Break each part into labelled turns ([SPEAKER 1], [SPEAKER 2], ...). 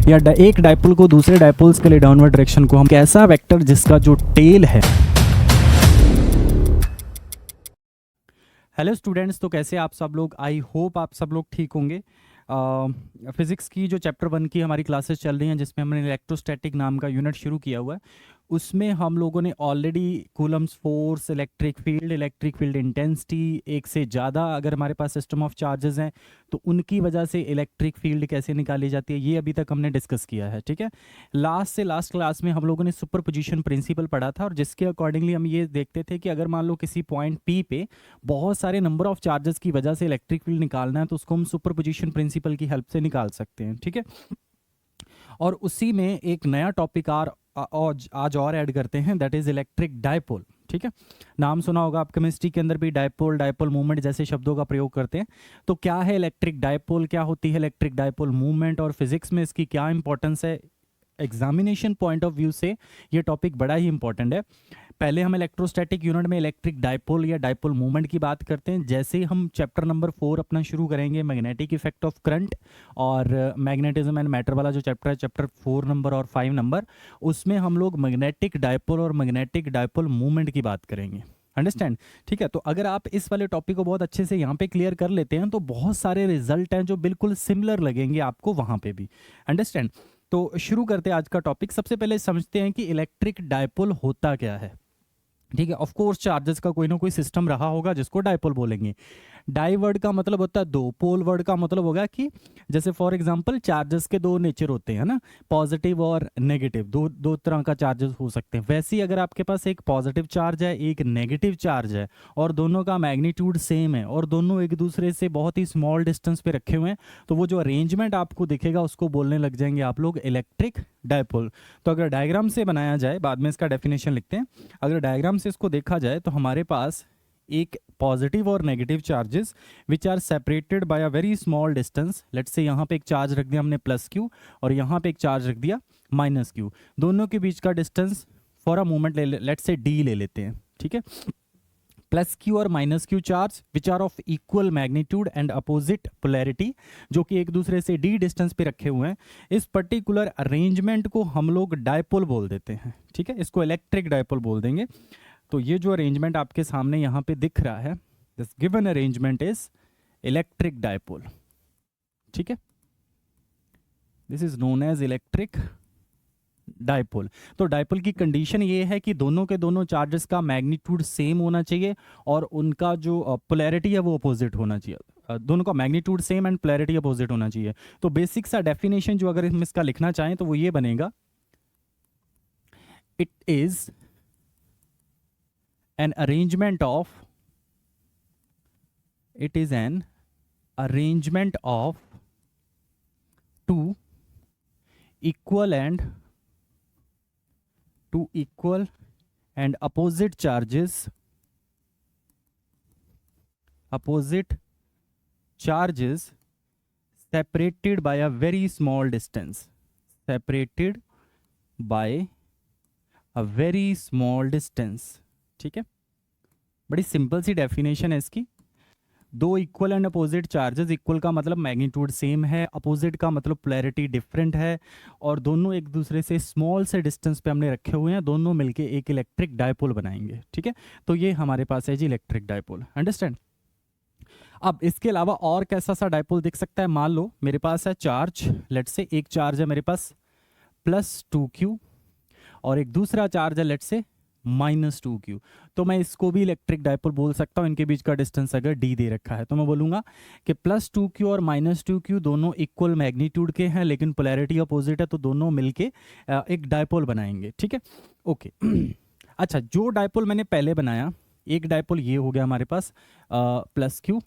[SPEAKER 1] या एक डायपोल को दूसरे डायपोल्स के लिए डाउनवर्ड डायरेक्शन को हम कैसा वेक्टर जिसका जो टेल है। हेलो स्टूडेंट्स, तो कैसे आप सब लोग? आई होप आप सब लोग ठीक होंगे। फिज़िक्स की जो चैप्टर 1 की हमारी क्लासेस चल रही हैं, जिसमें हमने इलेक्ट्रोस्टैटिक नाम का यूनिट शुरू किया हुआ है, उसमें हम लोगों ने already Coulomb's force, electric field intensity, एक से ज़्यादा अगर हमारे पास सिस्टम ऑफ चार्जेस हैं तो उनकी वजह से इलेक्ट्रिक फील्ड कैसे निकाली जाती है, ये अभी तक हमने डिस्कस किया है। ठीक है, लास्ट क्लास में हम लोगों ने सुपरपोजिशन प्रिंसिपल पढ़ा था, और जिसके अकॉर्डिंगली हम ये देखते थे कि अगर मान लो किसी पॉइंट पी पे बहुत सारे नंबर ऑफ चार्जेस की वजह से इलेक्ट्रिक फील्ड निकालना है तो उसको हम सुपरपोजिशन प्रिंसिपल की हेल्प से निकाल सकते हैं। ठीक है, और उसी में एक नया टॉपिक आज और ऐड करते हैं, दैट इज इलेक्ट्रिक डायपोल। ठीक है, नाम सुना होगा आप केमिस्ट्री के अंदर भी, डायपोल मूवमेंट जैसे शब्दों का प्रयोग करते हैं। तो क्या है इलेक्ट्रिक डायपोल, क्या होती है इलेक्ट्रिक डायपोल मूवमेंट, और फिजिक्स में इसकी क्या इंपॉर्टेंस है, एग्जामिनेशन पॉइंट ऑफ व्यू से ये टॉपिक बड़ा ही इंपॉर्टेंट है। पहले हम इलेक्ट्रोस्टैटिक यूनिट में इलेक्ट्रिक डायपोल या डायपोल मूवमेंट की बात करते हैं। जैसे ही हम चैप्टर नंबर 4 अपना शुरू करेंगे, मैग्नेटिक इफेक्ट ऑफ करंट और मैग्नेटिज्म एंड मैटर वाला जो चैप्टर है, चैप्टर 4 नंबर और 5 नंबर, उसमें हम लोग मैग्नेटिक डायपोल और मैग्नेटिक डायपोल मूवमेंट की बात करेंगे। अंडरस्टैंड? ठीक है, तो अगर आप इस वाले टॉपिक को बहुत अच्छे से यहाँ पे क्लियर कर लेते हैं तो बहुत सारे रिजल्ट हैं जो बिल्कुल सिमिलर लगेंगे आपको वहाँ पे भी। अंडरस्टैंड? तो शुरू करते हैं आज का टॉपिक। सबसे पहले समझते हैं कि इलेक्ट्रिक डायपोल होता क्या है। ठीक है, ऑफ कोर्स चार्जेस का कोई ना कोई सिस्टम रहा होगा जिसको डायपोल बोलेंगे। डाई वर्ड का मतलब होता है दो, पोल वर्ड का मतलब होगा कि जैसे फॉर एग्जांपल चार्जेस के दो नेचर होते हैं ना, पॉजिटिव और नेगेटिव, दो तरह का चार्जेस हो सकते हैं। वैसे ही अगर आपके पास एक पॉजिटिव चार्ज है, एक नेगेटिव चार्ज है, और दोनों का मैग्नीट्यूड सेम है और दोनों एक दूसरे से बहुत ही स्मॉल डिस्टेंस पे रखे हुए हैं, तो वो जो अरेंजमेंट आपको दिखेगा उसको बोलने लग जाएंगे आप लोग इलेक्ट्रिक डायपोल। तो अगर डायग्राम से बनाया जाए, बाद में इसका डेफिनेशन लिखते हैं, अगर डायग्राम से इसको देखा जाए तो हमारे पास एक पॉजिटिव और negative charges which are separated by a very small distance. Let's say यहाँ पे एक चार्ज रख दिया हमने प्लस क्यू और यहाँ पे एक चार्ज रख दिया माइनस क्यू, दोनों के बीच का distance for a moment let's say D ले लेते हैं। ठीक है, प्लस क्यू और minus Q charge which are of equal magnitude and opposite polarity, जो कि एक दूसरे से डी डिस्टेंस पे रखे हुए हैं। इस पर्टिकुलर अरेंजमेंट को हम लोग डायपोल बोल देते हैं। ठीक है, इसको इलेक्ट्रिक डायपोल बोल देंगे। तो ये जो अरेंजमेंट आपके सामने यहाँ पे दिख रहा है, this given arrangement is electric dipole. ठीक है, this is known as electric dipole. तो डायपोल की कंडीशन ये है कि दोनों के दोनों चार्जेस का मैग्नीट्यूड सेम होना चाहिए और उनका जो पोलैरिटी है वो अपोजिट होना चाहिए। दोनों का magnitude same and polarity opposite होना चाहिए। तो बेसिक सा डेफिनेशन जो अगर हम इसका लिखना चाहें तो वो ये बनेगा, it is an arrangement of two equal and opposite charges separated by a very small distance, ठीक है, बड़ी सिंपल सी डेफिनेशन है इसकी। दो equal and opposite charges, equal का मतलब मैग्नीट्यूड सेम है, अपोजिट का मतलब पोलैरिटी डिफरेंट है, और दोनों एक दूसरे से स्मॉल से डिस्टेंस पे हमने रखे हुए हैं, दोनों मिलके एक इलेक्ट्रिक डायपोल बनाएंगे। ठीक है, तो ये हमारे पास है जी इलेक्ट्रिक डायपोल। अंडरस्टैंड? अब इसके अलावा और कैसा सा डायपोल दिख सकता है? मान लो मेरे पास है चार्ज, लेट्स से एक चार्ज है मेरे पास +2q और एक दूसरा चार्ज है लेट्स से -2q, तो मैं इसको भी इलेक्ट्रिक डायपोल बोल सकता हूँ। इनके बीच का डिस्टेंस अगर d दे रखा है तो मैं बोलूँगा कि +2q और -2q दोनों इक्वल मैग्नीट्यूड के हैं लेकिन पोलैरिटी अपोजिट है, तो दोनों मिलके एक डायपोल बनाएंगे। ठीक है, ओके। अच्छा, जो डायपोल मैंने पहले बनाया, एक डायपोल ये हो गया हमारे पास +q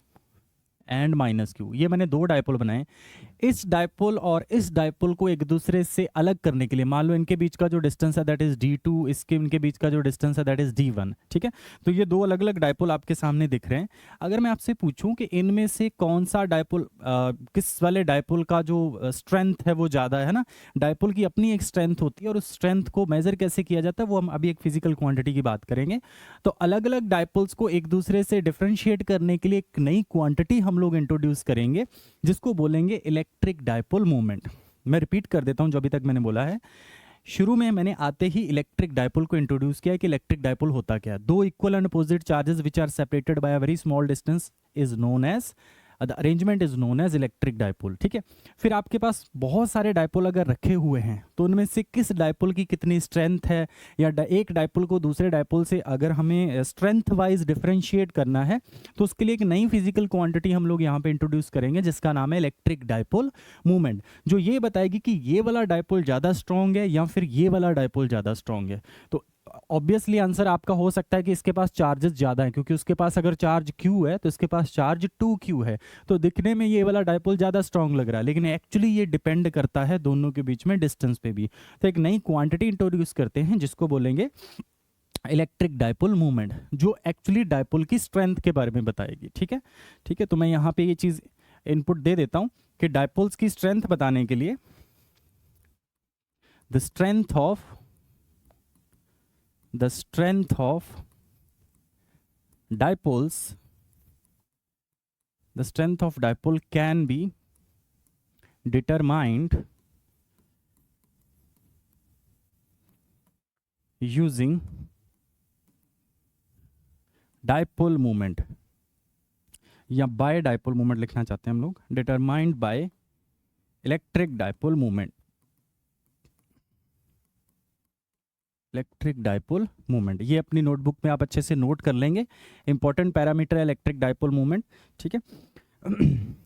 [SPEAKER 1] एंड -q, ये मैंने दो डायपोल बनाए। इस डायपोल और इस डायपोल को एक दूसरे से अलग करने के लिए, मान लो इनके बीच का जो डिस्टेंस है दैट इज d2, इनके बीच का जो डिस्टेंस है दैट इज d1। ठीक है, तो ये दो अलग अलग डायपोल आपके सामने दिख रहे हैं। अगर मैं आपसे पूछूं कि इनमें से कौन सा डायपोल, किस वाले डायपोल का जो स्ट्रेंथ है वो ज़्यादा है ना, डायपोल की अपनी एक स्ट्रेंथ होती है और उस स्ट्रेंथ को मेजर कैसे किया जाता है वो हम अभी एक फिजिकल क्वांटिटी की बात करेंगे। तो अलग अलग डायपोल्स को एक दूसरे से डिफ्रेंशिएट करने के लिए एक नई क्वांटिटी हम लोग इंट्रोड्यूस करेंगे जिसको बोलेंगे इलेक्ट्रिक डायपोल मूवमेंट। मैं रिपीट कर देता हूँ जो अभी तक मैंने बोला है। शुरू में मैंने आते ही इलेक्ट्रिक डायपोल को इंट्रोड्यूस किया कि इलेक्ट्रिक डायपोल होता क्या है। दो equal and opposite charges which are separated by a very small distance is known as the arrangement is known as electric dipole. ठीक है, फिर आपके पास बहुत सारे डायपोल अगर रखे हुए हैं तो उनमें से किस डायपोल की कितनी स्ट्रेंथ है, या एक डायपोल को दूसरे डायपोल से अगर हमें स्ट्रेंथ वाइज डिफरेंशिएट करना है तो उसके लिए एक नई फिजिकल क्वांटिटी हम लोग यहाँ पे इंट्रोड्यूस करेंगे जिसका नाम है इलेक्ट्रिक डायपोल मूवमेंट, जो ये बताएगी कि ये वाला डायपोल ज़्यादा स्ट्रॉन्ग है या फिर ये वाला डायपोल ज़्यादा स्ट्रॉन्ग है। तो ऑब्वियसली आंसर आपका हो सकता है कि इसके पास चार्जेस ज़्यादा हैं, क्योंकि उसके पास अगर चार्ज Q है तो इसके पास चार्ज 2Q है, तो दिखने में ये वाला डायपोल ज़्यादा स्ट्रॉन्ग लग रहा है, लेकिन एक्चुअली ये डिपेंड करता है दोनों के बीच में डिस्टेंस पे भी। तो एक नई क्वांटिटी इंट्रोड्यूस करते हैं जिसको बोलेंगे इलेक्ट्रिक डायपोल मूवमेंट, जो एक्चुअली डायपोल की स्ट्रेंथ के बारे में बताएगी। ठीक है, ठीक है, तो मैं यहाँ पे ये चीज़ इनपुट दे देता हूँ कि डायपोल्स की स्ट्रेंथ बताने के लिए the strength of dipoles, the strength of dipole can be determined using dipole moment, या बाय डायपोल मूवमेंट लिखना चाहते हैं हम लोग, determined by electric dipole movement. Electric dipole movement ये अपनी नोटबुक में आप अच्छे से नोट कर लेंगे, इंपॉर्टेंट पैरामीटर है इलेक्ट्रिक डायपोल मूवमेंट। ठीक है,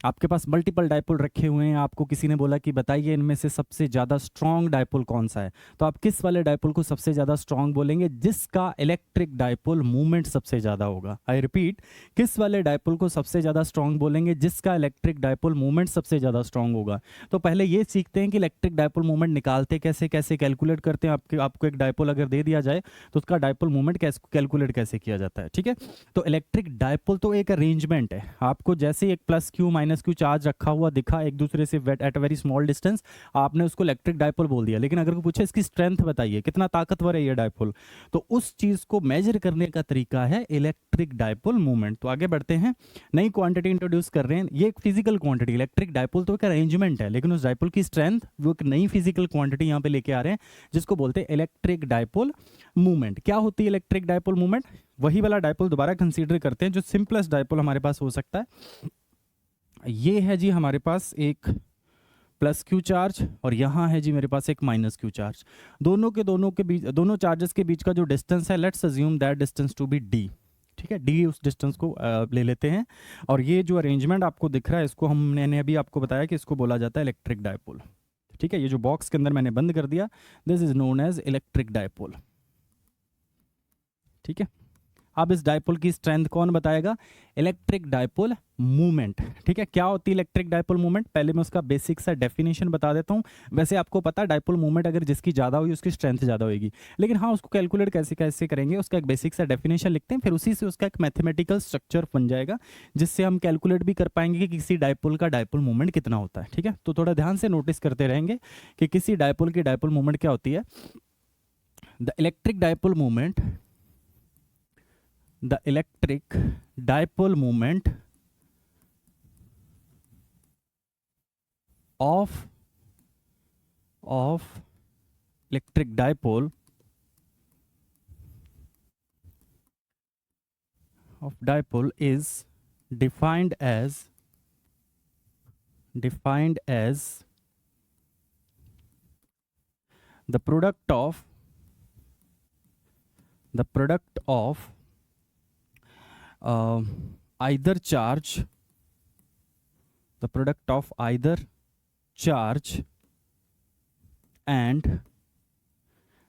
[SPEAKER 1] आपके पास मल्टीपल डायपोल रखे हुए हैं, आपको किसी ने बोला कि बताइए इनमें से सबसे ज़्यादा स्ट्रॉन्ग डायपोल कौन सा है, तो आप किस वाले डायपोल को सबसे ज़्यादा स्ट्रॉन्ग बोलेंगे? जिसका इलेक्ट्रिक डायपोल मूवमेंट सबसे ज़्यादा होगा। आई रिपीट, किस वाले डायपोल को सबसे ज़्यादा स्ट्रॉन्ग बोलेंगे? जिसका इलेक्ट्रिक डायपोल मूवमेंट सबसे ज़्यादा स्ट्रॉन्ग होगा। तो पहले ये सीखते हैं कि इलेक्ट्रिक डायपोल मूवमेंट निकालते कैसे, कैसे कैलकुलेट करते हैं। आपको एक डायपोल अगर दे दिया जाए तो उसका डायपोल मूवमेंट कैलकुलेट कैसे किया जाता है। ठीक है, तो इलेक्ट्रिक डायपोल तो एक अरेंजमेंट है, आपको जैसे एक plus Q minus Q charge रखा हुआ दिखा एक दूसरे से at a very small distance, आपने उसको इलेक्ट्रिक डायपोल बोल दिया। लेकिन अगर पूछे इसकी स्ट्रेंथ बताइए, कितना ताकतवर है ये डायपोल, तो उस चीज को मेजर करने का तरीका है इलेक्ट्रिक डायपोल मूवमेंट। तो आगे बढ़ते हैं, नई क्वांटिटी इंट्रोड्यूस कर रहे हैं, ये एक फिजिकल क्वांटिटी। इलेक्ट्रिक डायपोल तो एक अरेंजमेंट है, लेकिन उस डायपोल की स्ट्रेंथ वो एक नई फिजिकल क्वांटिटी यहाँ पे लेके आ रहे हैं जिसको बोलते हैं इलेक्ट्रिक डायपोल मूवमेंट। क्या होती है इलेक्ट्रिक डायपोल मूवमेंट? वही वाला डायपोल दोबारा कंसीडर करते हैं जो सिंपलेस्ट डायपोल हमारे पास हो सकता है। ये है जी हमारे पास एक प्लस क्यू चार्ज और यहाँ है जी मेरे पास एक माइनस क्यू चार्ज। दोनों के बीच, दोनों चार्जेस के बीच का जो डिस्टेंस है, let's assume that distance to be D. ठीक है, डी उस डिस्टेंस को ले लेते हैं, और ये जो अरेंजमेंट आपको दिख रहा है इसको हमने अभी आपको बताया कि इसको बोला जाता है इलेक्ट्रिक डायपोल। ठीक है, ये जो बॉक्स के अंदर मैंने बंद कर दिया, this is known as electric dipole. ठीक है, अब इस डायपोल की स्ट्रेंथ कौन बताएगा? Electric dipole movement. ठीक है, क्या होती है इलेक्ट्रिक डायपोल मूवमेंट? पहले मैं उसका बेसिक सा डेफिनेशन बता देता हूँ। वैसे आपको पता है डायपोल मूवमेंट अगर जिसकी ज़्यादा होगी उसकी स्ट्रेंथ ज़्यादा होगी, लेकिन हाँ उसको कैलकुलेट कैसे कैसे करेंगे, उसका एक बेसिक सा डेफिनेशन लिखते हैं, फिर उसी से उसका एक मैथमेटिकल स्ट्रक्चर बन जाएगा जिससे हम कैलकुलेट भी कर पाएंगे कि किसी डायपोल का डायपोल मूवमेंट कितना होता है। ठीक है, तो थोड़ा ध्यान से नोटिस करते रहेंगे कि किसी डायपोल की डायपोल मूवमेंट क्या होती है। The electric dipole movement, the electric dipole moment of electric dipole is defined as the product of either charge, the product of either charge and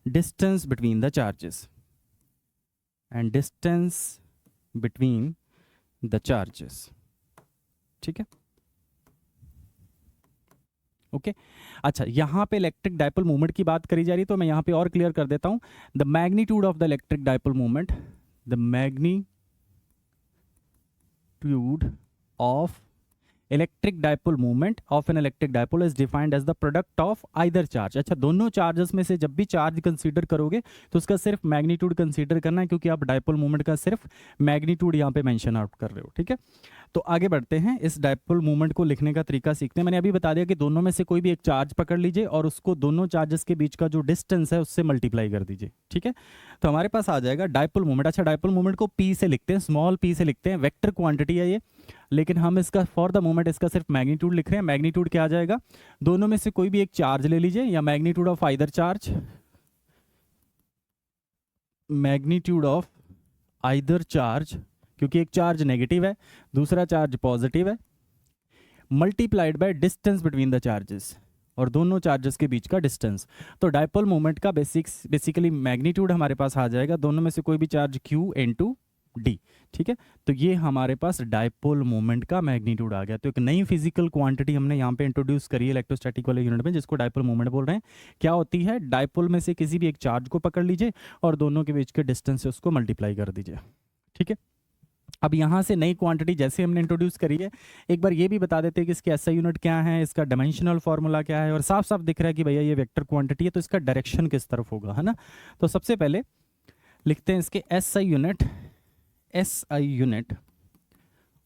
[SPEAKER 1] distance between the charges, and distance between the charges। ठीक है, okay अच्छा, यहाँ पे electric dipole movement की बात करी जा रही है तो मैं यहाँ पे और क्लियर कर देता हूँ। The magnitude of the electric dipole movement, the magnitude of electric dipole movement of an electric dipole is defined as the product of either charge. अच्छा, दोनों चार्जेस में से जब भी चार्ज कंसीडर करोगे तो उसका सिर्फ मैग्नीट्यूड कंसीडर करना है, क्योंकि आप डायपोल मूवमेंट का सिर्फ मैग्नीट्यूड यहाँ पे मेंशन आउट कर रहे हो। ठीक है, तो आगे बढ़ते हैं, इस डायपोल मूवमेंट को लिखने का तरीका सीखते हैं। मैंने अभी बता दिया कि दोनों में से कोई भी एक चार्ज पकड़ लीजिए और उसको दोनों चार्जेस के बीच का जो डिस्टेंस है उससे मल्टीप्लाई कर दीजिए। ठीक है, तो हमारे पास आ जाएगा डायपोल मूवमेंट। अच्छा, डायपोल मूवमेंट को पी से लिखते हैं, स्मॉल पी से लिखते हैं, वेक्टर क्वांटिटी है ये, लेकिन हम इसका फॉर द मोमेंट इसका सिर्फ मैग्नीट्यूड लिख रहे हैं। मैग्नीट्यूड क्या आ जाएगा, दोनों में से कोई भी एक चार्ज ले लीजिए, या magnitude of either charge, magnitude of either charge, क्योंकि एक चार्ज नेगेटिव है दूसरा चार्ज पॉजिटिव है, multiplied by distance between the charges, और दोनों चार्जेस के बीच का डिस्टेंस। तो डायपोल मोमेंट का बेसिकली मैग्नीट्यूड हमारे पास आ जाएगा दोनों में से कोई भी चार्ज Q इनटू D। ठीक है, तो ये हमारे पास डायपोल मोमेंट का मैग्नीट्यूड आ गया। तो एक नई फिजिकल क्वांटिटी हमने यहाँ पे इंट्रोड्यूस करी है इलेक्ट्रोस्टैटिक वाले यूनिट में, जिसको डायपोल मोमेंट बोल रहे हैं। क्या होती है, डायपोल में से किसी भी एक चार्ज को पकड़ लीजिए और दोनों के बीच के डिस्टेंस से उसको मल्टीप्लाई कर दीजिए। ठीक है, अब यहाँ से नई क्वांटिटी जैसे हमने इंट्रोड्यूस करी है, एक बार ये भी बता देते हैं कि इसके एसआई यूनिट क्या है, इसका डायमेंशनल फार्मूला क्या है, और साफ साफ दिख रहा है कि भैया ये वेक्टर क्वांटिटी है, तो इसका डायरेक्शन किस तरफ होगा, है ना। तो सबसे पहले लिखते हैं इसके SI unit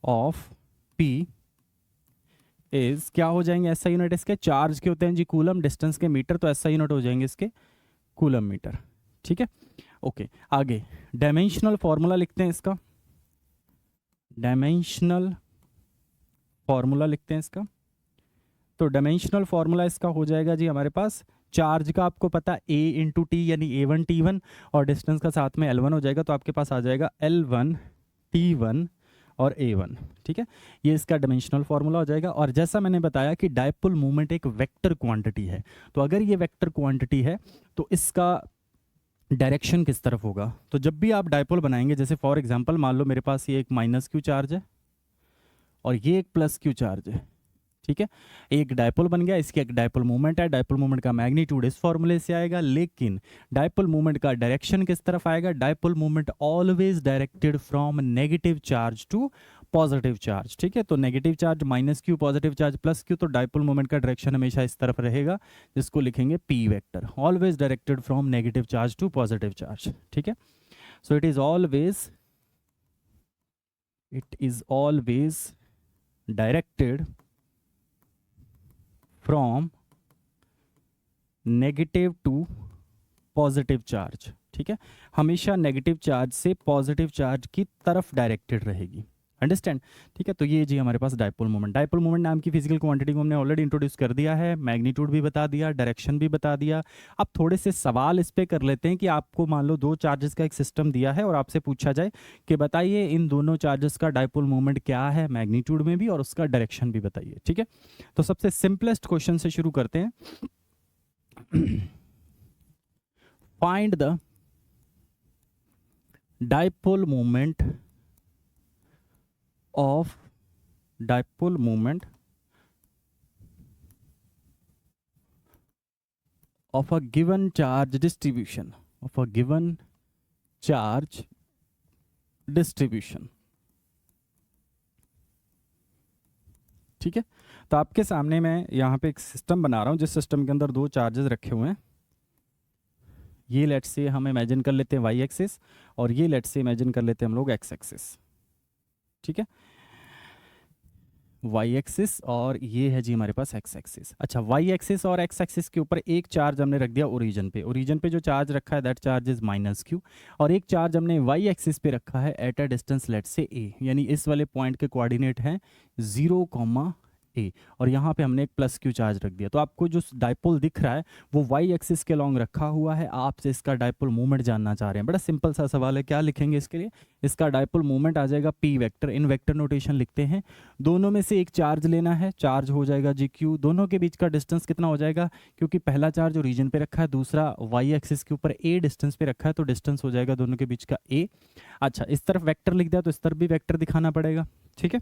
[SPEAKER 1] of P is, क्या हो जाएंगे एसआई यूनिट इसके, चार्ज के होते हैं जी कूलम, डिस्टेंस के मीटर, तो एसआई यूनिट हो जाएंगे इसके कूलम मीटर। ठीक है, ओके, आगे डायमेंशनल फार्मूला लिखते हैं इसका, डायमेंशनल फार्मूला लिखते हैं इसका। तो डायमेंशनल फार्मूला इसका हो जाएगा जी हमारे पास, चार्ज का आपको पता A इंटू टी यानी A1 T1, और डिस्टेंस का साथ में L1 हो जाएगा, तो आपके पास आ जाएगा L1 T1 और A1। ठीक है, ये इसका डायमेंशनल फार्मूला हो जाएगा। और जैसा मैंने बताया कि डायपोल मूवमेंट एक वेक्टर क्वांटिटी है, तो अगर ये वेक्टर क्वांटिटी है तो इसका डायरेक्शन किस तरफ होगा। तो जब भी आप डायपोल बनाएंगे, जैसे फॉर एग्जांपल मान लो मेरे पास ये एक माइनस क्यू चार्ज है और ये एक प्लस क्यू चार्ज है। ठीक है, एक डायपोल बन गया, इसकी एक डायपोल मूवमेंट है, डायपोल मूवमेंट का मैग्नीट्यूड इस फॉर्मूले से आएगा, लेकिन डायपोल मूवमेंट का डायरेक्शन किस तरफ आएगा, dipole movement always directed from negative charge to positive charge. ठीक है, तो negative charge minus Q, positive charge plus Q, तो डायपोल मूवमेंट का डायरेक्शन हमेशा इस तरफ रहेगा, जिसको लिखेंगे P vector, always directed from negative charge to positive charge. ठीक है, so it is always directed from negative to positive charge. ठीक है, हमेशा नेगेटिव चार्ज से पॉजिटिव चार्ज की तरफ डायरेक्टेड रहेगी, अंडरस्टैंड। ठीक है, तो ये जी हमारे पास डायपोल मोमेंट नाम की फिजिकल क्वांटिटी को हमने ऑलरेडी इंट्रोड्यूस कर दिया है, मैग्नीट्यूड भी बता दिया, डायरेक्शन भी बता दिया। अब थोड़े से सवाल इस पे कर लेते हैं कि आपको मान लो दो चार्जेस का एक सिस्टम दिया है और आपसे पूछा जाए कि बताइए इन दोनों चार्जेस का डायपोल मोमेंट क्या है, मैग्नीट्यूड में भी और उसका डायरेक्शन भी बताइए। ठीक है, तो सबसे सिंपलेस्ट क्वेश्चन से शुरू करते हैं। Find the dipole moment of dipole moment of a given charge distribution, ठीक है, तो आपके सामने मैं यहाँ पे एक सिस्टम बना रहा हूँ, जिस सिस्टम के अंदर दो चार्जेस रखे हुए हैं। ये लेट्स से हम इमेजिन कर लेते हैं वाई एक्सिस, और ये लेट्स से इमेजिन कर लेते हैं हम लोग एक्स एक्सिस। ठीक है, वाई एक्सिस और ये है जी हमारे पास एक्स एक्सिस। अच्छा, वाई एक्सिस और एक्स एक्सिस के ऊपर एक चार्ज हमने रख दिया ओरिजिन पे जो चार्ज रखा है that charge is minus Q, और एक चार्ज हमने वाई एक्सिस पे रखा है एट अ डिस्टेंस लेट से ए, यानी इस वाले पॉइंट के कोऑर्डिनेट हैं 0, ए, और यहाँ पे हमने एक प्लस क्यू चार्ज रख दिया। तो आपको जो डायपोल दिख रहा है वो वाई एक्सिस के लॉन्ग रखा हुआ है, आपसे इसका डायपोल मूवमेंट जानना चाह रहे हैं। बड़ा सिंपल सा सवाल है, क्या लिखेंगे इसके लिए, इसका डायपोल मूवमेंट आ जाएगा पी वेक्टर, इन वेक्टर नोटेशन लिखते हैं। दोनों में से एक चार्ज लेना है, चार्ज हो जाएगा जी क्यू, दोनों के बीच का डिस्टेंस कितना हो जाएगा, क्योंकि पहला चार्ज ओरिजिन पे रखा है, दूसरा वाई एक्सिस के ऊपर ए डिस्टेंस पे रखा है, तो डिस्टेंस हो जाएगा दोनों के बीच का ए। अच्छा, इस तरफ वेक्टर लिख दिया तो इस तरफ भी वेक्टर दिखाना पड़ेगा। ठीक है,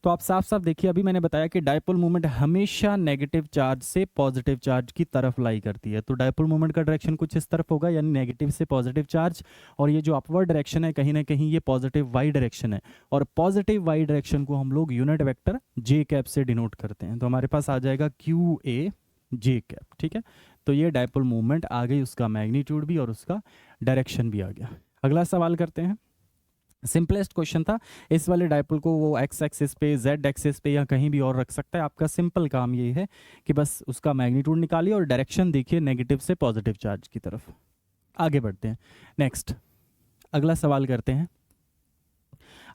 [SPEAKER 1] तो आप साफ साफ देखिए, अभी मैंने बताया कि डायपोल मोमेंट हमेशा नेगेटिव चार्ज से पॉजिटिव चार्ज की तरफ लाई करती है। तो डायपोल मोमेंट का डायरेक्शन कुछ इस तरफ होगा, यानी नेगेटिव से पॉजिटिव चार्ज, और ये जो अपवर्ड डायरेक्शन है कहीं ना कहीं ये पॉजिटिव वाई डायरेक्शन है, और पॉजिटिव वाई डायरेक्शन को हम लोग यूनिट वेक्टर जे कैप से डिनोट करते हैं। तो हमारे पास आ जाएगा क्यू ए जे कैप। ठीक है, तो ये डायपोल मूवमेंट आ गई, उसका मैग्नीट्यूड भी और उसका डायरेक्शन भी आ गया। अगला सवाल करते हैं, सिंपलेस्ट क्वेश्चन था। इस वाले डायपोल को वो एक्स एक्सिस पे, जेड एक्सिस पे या कहीं भी और रख सकता है। आपका सिंपल काम ये है कि बस उसका मैग्नीट्यूड निकालिए और डायरेक्शन देखिए नेगेटिव से पॉजिटिव चार्ज की तरफ। आगे बढ़ते हैं, नेक्स्ट अगला सवाल करते हैं।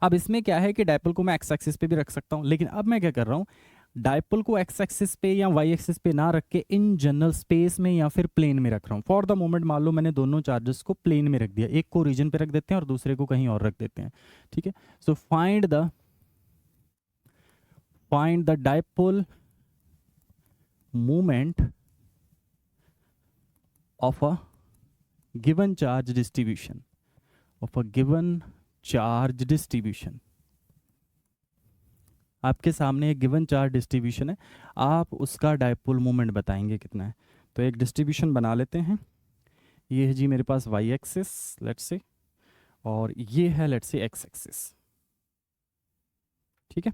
[SPEAKER 1] अब इसमें क्या है कि डायपोल को मैं एक्स एक्सिस पे भी रख सकता हूँ, लेकिन अब मैं क्या कर रहा हूँ, डायपोल को एक्स एक्सिस पे या वाई एक्सिस पे ना रख के इन जनरल स्पेस में या फिर प्लेन में रख रहा हूँ। फॉर द मोमेंट मान लो मैंने दोनों चार्जेस को प्लेन में रख दिया, एक को रीजन पे रख देते हैं और दूसरे को कहीं और रख देते हैं। ठीक है, so find the dipole moment of a given charge distribution, आपके सामने एक गिवन चार्ज डिस्ट्रीब्यूशन है, आप उसका डायपोल मोमेंट बताएंगे कितना है। तो एक डिस्ट्रीब्यूशन बना लेते हैं, ये है जी मेरे पास वाई एक्सिस लेट्स से, और ये है लेट्स से एक्स एक्सिस। ठीक है,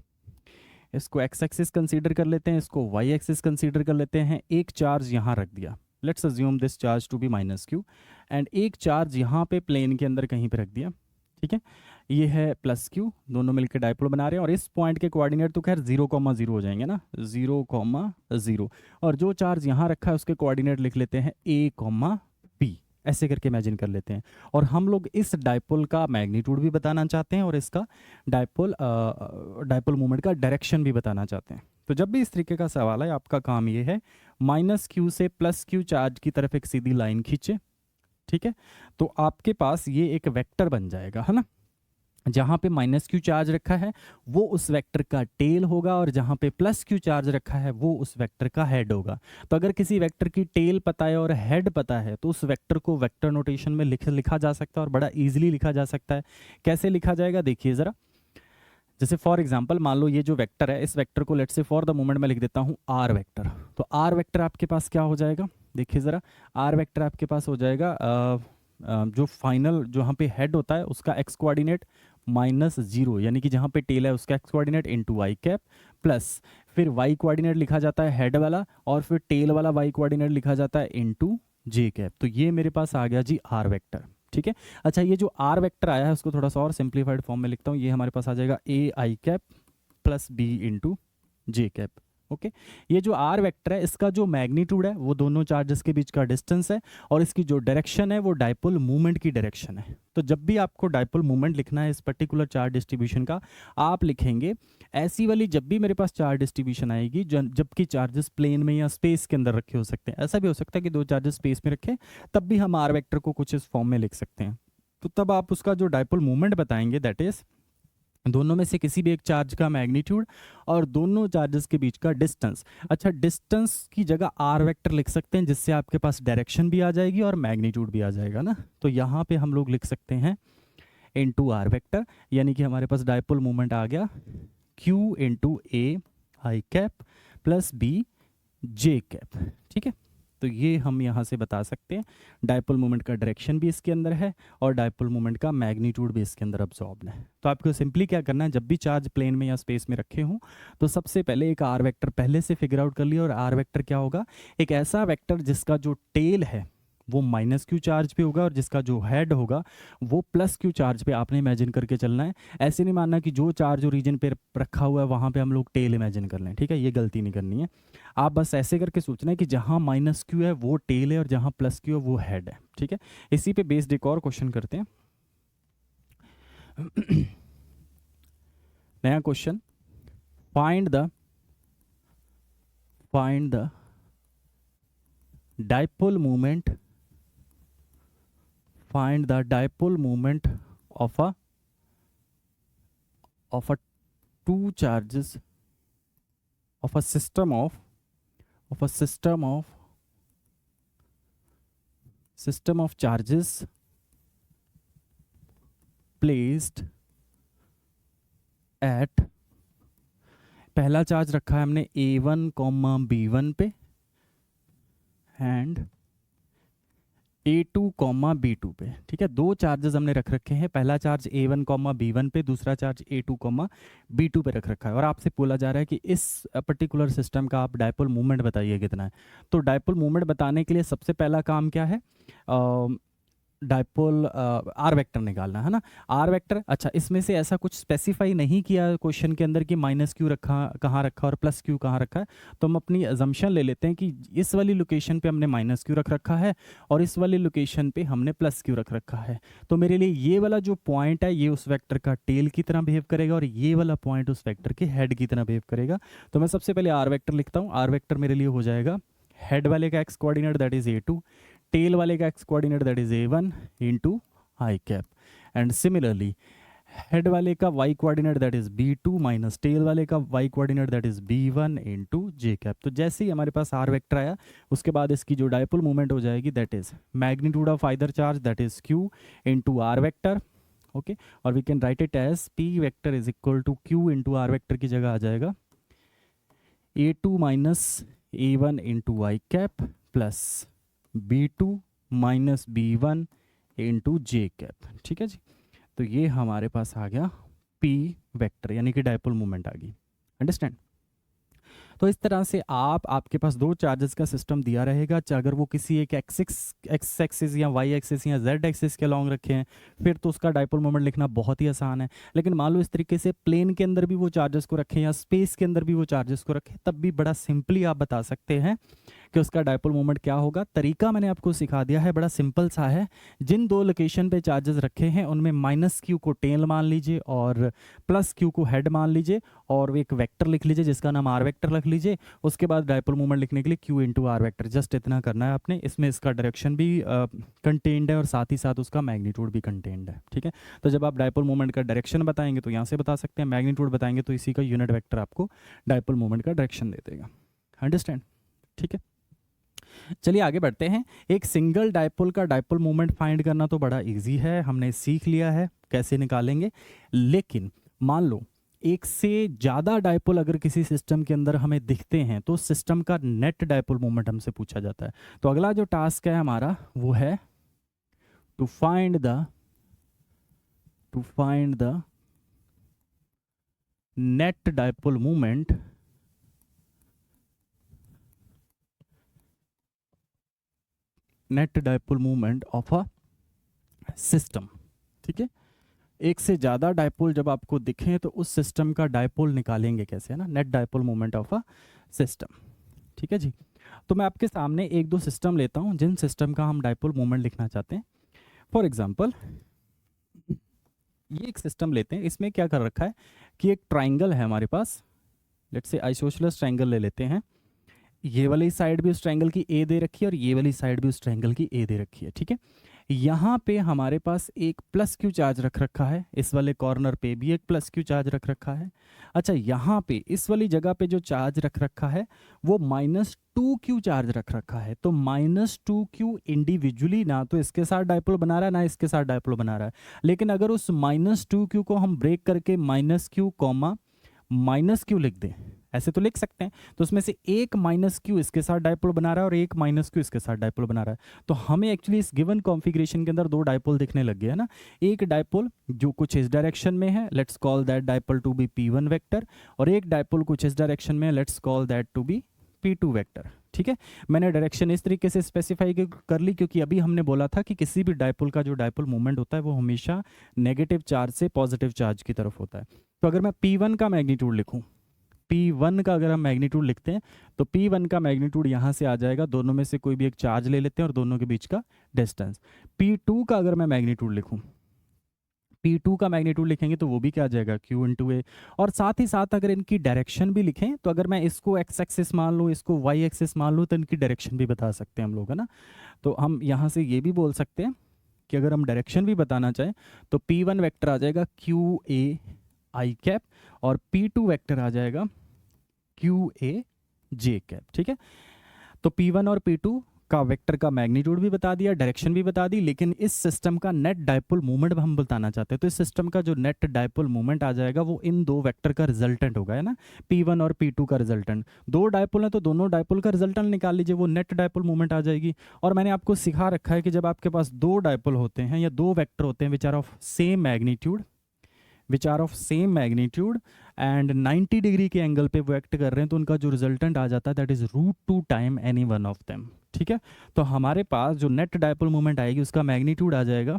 [SPEAKER 1] इसको एक्स एक्सिस कंसीडर कर लेते हैं, इसको वाई एक्सिस कंसीडर कर लेते हैं। एक चार्ज यहाँ रख दिया, let's assume this charge to be minus Q, and एक चार्ज यहाँ पे प्लेन के अंदर कहीं पे रख दिया। ठीक है, ये है प्लस क्यू, दोनों मिलकर डायपोल बना रहे हैं, और इस पॉइंट के कोऑर्डिनेट तो खैर 0,0 हो जाएंगे ना, 0,0, और जो चार्ज यहाँ रखा है उसके कोऑर्डिनेट लिख लेते हैं a, b, ऐसे करके इमेजिन कर लेते हैं। और हम लोग इस डायपोल का मैग्नीट्यूड भी बताना चाहते हैं और इसका डायपोल मूवमेंट का डायरेक्शन भी बताना चाहते हैं। तो जब भी इस तरीके का सवाल है, आपका काम ये है माइनस क्यू से प्लस क्यू चार्ज की तरफ एक सीधी लाइन खींचे। ठीक है, तो आपके पास ये एक वेक्टर बन जाएगा, है ना। जहां पे माइनस क्यू चार्ज रखा है वो उस वेक्टर का टेल होगा, और जहां पे प्लस क्यू चार्ज रखा है वो उस वेक्टर का हेड होगा। तो अगर किसी वेक्टर की टेल पता है और हेड पता है तो उस वेक्टर को वेक्टर नोटेशन में लिखा जा सकता है, और बड़ा इजीली लिखा जा सकता है। कैसे लिखा जाएगा देखिए ज़रा, जैसे फॉर एग्जांपल मान लो ये जो वेक्टर है, इस वेक्टर को let's say for the moment में लिख देता हूँ आर वेक्टर। तो आर वेक्टर आपके पास क्या हो जाएगा, देखिए ज़रा, आर वेक्टर आपके पास हो जाएगा जो फाइनल जो यहाँ पे हेड होता है उसका एक्स कोऑर्डिनेट -0, यानी कि जहाँ पे टेल है उसका X coordinate into Y cap, plus फिर वाई कोऑर्डिनेट लिखा जाता है हेड वाला, और फिर टेल वाला वाई कोऑर्डिनेट लिखा जाता है इंटू जे कैप। तो ये मेरे पास आ गया जी आर वेक्टर। ठीक है, अच्छा ये जो आर वेक्टर आया है उसको थोड़ा सा और सिंप्लीफाइड फॉर्म में लिखता हूँ, ये हमारे पास आ जाएगा ए i cap plus B into J cap. Okay, ये जो आर वेक्टर है इसका जो मैग्नीट्यूड है वो दोनों चार्जेस के बीच का डिस्टेंस है, और इसकी जो डायरेक्शन है वो डायपोल मूवमेंट की डायरेक्शन है। तो जब भी आपको डायपोल मूवमेंट लिखना है इस पर्टिकुलर चार्ज डिस्ट्रीब्यूशन का, आप लिखेंगे ऐसी वाली, जब भी मेरे पास चार्ज डिस्ट्रीब्यूशन आएगी जबकि चार्जेस प्लेन में या स्पेस के अंदर रखे हो सकते हैं, ऐसा भी हो सकता है कि दो चार्जेस स्पेस में रखें, तब भी हम आर वेक्टर को कुछ इस फॉर्म में लिख सकते हैं। तो तब आप उसका जो डायपोल मूवमेंट बताएंगे दैट इज दोनों में से किसी भी एक चार्ज का मैग्नीट्यूड और दोनों चार्जेस के बीच का डिस्टेंस। अच्छा, डिस्टेंस की जगह आर वेक्टर लिख सकते हैं, जिससे आपके पास डायरेक्शन भी आ जाएगी और मैग्नीट्यूड भी आ जाएगा ना। तो यहाँ पे हम लोग लिख सकते हैं इनटू आर वेक्टर, यानी कि हमारे पास डायपोल मूवमेंट आ गया Q into a i cap plus b j cap. ठीक है, तो ये हम यहाँ से बता सकते हैं डायपोल मोमेंट का डायरेक्शन भी इसके अंदर है और डायपोल मोमेंट का मैग्नीट्यूड भी इसके अंदर अब्सॉर्ब्ड है। तो आपको सिंपली क्या करना है, जब भी चार्ज प्लेन में या स्पेस में रखे हों तो सबसे पहले एक आर वेक्टर पहले से फिगर आउट कर लिया, और आर वेक्टर क्या होगा, एक ऐसा वेक्टर जिसका जो टेल है वो माइनस क्यू चार्ज पे होगा और जिसका जो हेड होगा वो प्लस क्यू चार्ज पे आपने इमेजिन करके चलना है। ऐसे नहीं मानना कि जो चार्ज ओरिजिन पे रखा हुआ है वहाँ पे हम लोग टेल इमेजिन कर लें, ठीक है, ये गलती नहीं करनी है। आप बस ऐसे करके सोचना है कि जहाँ माइनस क्यू है वो टेल है और जहाँ प्लस क्यू है वो हेड है। ठीक है, इसी पे बेस्ड एक और क्वेश्चन करते हैं। नया question, find the dipole movement of a two charges of a system of charges placed at पहला चार्ज रखा है हमने A1 कॉमा B1 पे एंड A2 कॉमा B2 पे, ठीक है। दो चार्जेस हमने रख रखे हैं, पहला चार्ज A1 कॉमा B1 पे, दूसरा चार्ज A2 कॉमा B2 पे रख रखा है। और आपसे बोला जा रहा है कि इस पर्टिकुलर सिस्टम का आप डायपोल मूवमेंट बताइए कितना है। तो डायपोल मूवमेंट बताने के लिए सबसे पहला काम क्या है, डायपोल आर वेक्टर निकालना है ना। आर वेक्टर, अच्छा इसमें से ऐसा कुछ स्पेसिफाई नहीं किया क्वेश्चन के अंदर कि माइनस क्यू रखा कहाँ रखा और प्लस क्यू कहाँ रखा है, तो हम अपनी अजम्पशन ले लेते हैं कि इस वाली लोकेशन पे हमने माइनस क्यू रख रखा है और इस वाली लोकेशन पे हमने प्लस क्यू रख रखा है। तो मेरे लिए ये वाला जो पॉइंट है ये उस वेक्टर का टेल की तरह बिहेव करेगा और ये वाला पॉइंट उस वेक्टर के हेड की तरह बिहेव करेगा। तो मैं सबसे पहले आर वेक्टर लिखता हूँ। आर वेक्टर मेरे लिए हो जाएगा हेड वाले का X coordinate that is A2, tail वाले का X coordinate that is A1 into I cap, and similarly head वाले का y coordinate that is B2 minus tail वाले का y coordinate that is B1 into J cap. तो जैसे ही हमारे पास are vector आया उसके बाद इसकी जो डायपोल मूवमेंट हो जाएगी that is magnitude of either charge that is q into r vector, okay. और we can write it as p vector is equal to q into r vector की जगह आ जाएगा A2 माइनस A1 इनटू आई cap plus B2 minus B1 into जे cap, ठीक है जी। तो ये हमारे पास आ गया P वेक्टर यानी कि डायपोल मूवमेंट आ गई, अंडरस्टैंड। तो इस तरह से आपके पास दो चार्जेस का सिस्टम दिया रहेगा, अगर वो किसी एक एक्स एक्सिस या वाई एक्सिस या जेड एक्सिस के अलॉन्ग रखे हैं फिर तो उसका डायपोल मोमेंट लिखना बहुत ही आसान है। लेकिन मान लो इस तरीके से प्लेन के अंदर भी वो चार्जेस को रखें या स्पेस के अंदर भी वो चार्जेस को रखें तब भी बड़ा सिंपली आप बता सकते हैं कि उसका डायपोल मोमेंट क्या होगा। तरीका मैंने आपको सिखा दिया है, बड़ा सिंपल सा है। जिन दो लोकेशन पे चार्जेस रखे हैं उनमें माइनस क्यू को टेल मान लीजिए और प्लस क्यू को हेड मान लीजिए और एक वेक्टर लिख लीजिए जिसका नाम आर वेक्टर रख लीजिए। उसके बाद डायपोल मोमेंट लिखने के लिए Q into R vector, just इतना करना है आपने। इसमें इसका डायरेक्शन भी कंटेन्ड है और साथ ही साथ उसका मैग्नीट्यूड भी कंटेन्ड है, ठीक है। तो जब आप डायपोल मोमेंट का डायरेक्शन बताएंगे तो यहाँ से बता सकते हैं, मैग्नीट्यूड बताएंगे तो इसी का यूनिट वेक्टर आपको डायपोल मोमेंट का डायरेक्शन दे देगा, अंडरस्टैंड, ठीक है। चलिए आगे बढ़ते हैं। एक सिंगल डायपोल का डायपोल मोमेंट फाइंड करना तो बड़ा इजी है, हमने सीख लिया है कैसे निकालेंगे। लेकिन मान लो एक से ज़्यादा डायपोल अगर किसी सिस्टम के अंदर हमें दिखते हैं तो सिस्टम का नेट डायपोल मोमेंट हमसे पूछा जाता है। तो अगला जो टास्क है हमारा वो है to find the net dipole moment of a system, ठीक है। एक से ज़्यादा डायपोल जब आपको दिखें तो उस सिस्टम का डायपोल निकालेंगे कैसे, है ना, net dipole moment of a system, ठीक है जी। तो मैं आपके सामने एक दो सिस्टम लेता हूं जिन सिस्टम का हम डायपोल मोमेंट लिखना चाहते हैं। फॉर एग्जांपल ये एक सिस्टम लेते हैं, इसमें क्या कर रखा है कि एक ट्राइंगल है हमारे पास, लेट्स से आइसोसेलेस ट्राइंगल ले लेते हैं। ये वाली साइड भी उस ट्राइंगल की ए दे रखी है और ये वाली साइड भी उस ट्राइंगल की ए दे रखी है, ठीक है। यहाँ पे हमारे पास एक प्लस क्यू चार्ज रख रखा है, इस वाले कॉर्नर पे भी एक प्लस क्यू चार्ज रख रखा है। अच्छा यहाँ पे इस वाली जगह पे जो चार्ज रख रखा है वो -2q चार्ज रख रखा है। तो -2q इंडिविजुअली ना तो इसके साथ डायपोल बना रहा है ना इसके साथ डायपोल बना रहा है, लेकिन अगर उस -2q को हम ब्रेक करके -q कॉमा -q लिख दें, ऐसे तो लिख सकते हैं, तो उसमें से एक -q इसके साथ डायपोल बना रहा है और एक -q इसके साथ डायपोल बना रहा है। तो हमें एक्चुअली इस गिवन कॉन्फ़िगरेशन के अंदर दो डायपोल दिखने लग गए, है ना। एक डायपोल जो कुछ इस डायरेक्शन में है, let's call that dipole to be P1 vector, और एक डायपोल कुछ इस डायरेक्शन में है, let's call that to be P2 vector, ठीक है। मैंने डायरेक्शन इस तरीके से स्पेसिफाई कर ली क्योंकि अभी हमने बोला था कि किसी भी डायपोल का जो डायपोल मूवमेंट होता है वो हमेशा नेगेटिव चार्ज से पॉजिटिव चार्ज की तरफ होता है। तो अगर मैं P1 का मैग्नीट्यूड लिखूं, P1 का अगर हम मैग्नीट्यूड लिखते हैं तो P1 का मैग्नीट्यूड यहाँ से आ जाएगा, दोनों में से कोई भी एक चार्ज ले लेते हैं और दोनों के बीच का डिस्टेंस। P2 का अगर मैं मैग्नीट्यूड लिखूं, P2 का मैग्नीट्यूड लिखेंगे तो वो भी क्या आ जाएगा Q इंटू ए। और साथ ही साथ अगर इनकी डायरेक्शन भी लिखें तो अगर मैं इसको एक्स एक्सिस मान लूँ इसको वाई एक्सिस मान लूँ तो इनकी डायरेक्शन भी बता सकते हैं हम लोग, है ना। तो हम यहाँ से ये भी बोल सकते हैं कि अगर हम डायरेक्शन भी बताना चाहें तो P1 वेक्टर आ जाएगा क्यू ए आई कैप और P2 वेक्टर आ जाएगा क्यू ए जे कैप, ठीक है। तो P1 और P2 उसका वेक्टर का मैग्नीट्यूड भी बता दिया, डायरेक्शन भी बता दी, लेकिन इस सिस्टम का नेट डायपोल मोमेंट हम बताना चाहते हैं। तो इस सिस्टम का जो नेट डायपोल मोमेंट आ जाएगा वो इन दो वेक्टर का रिजल्टेंट होगा, है ना, P1 और P2 का रिजल्टेंट। दो डायपोल है तो दोनों डायपोल का रिजल्टेंट निकाल लीजिए, वो नेट डायपोल मोमेंट आ जाएगी। और मैंने आपको सिखा रखा है कि जब आपके पास दो डायपोल होते हैं या दो वेक्टर होते हैं which are of same magnitude and 90 degree के एंगल पे वो एक्ट कर रहे हैं, तो उनका जो रिजल्टेंट आ जाता है that is √2 time any one of them. ठीक है, तो हमारे पास जो नेट डायपोल मोमेंट आएगी उसका मैग्नीट्यूड आ जाएगा,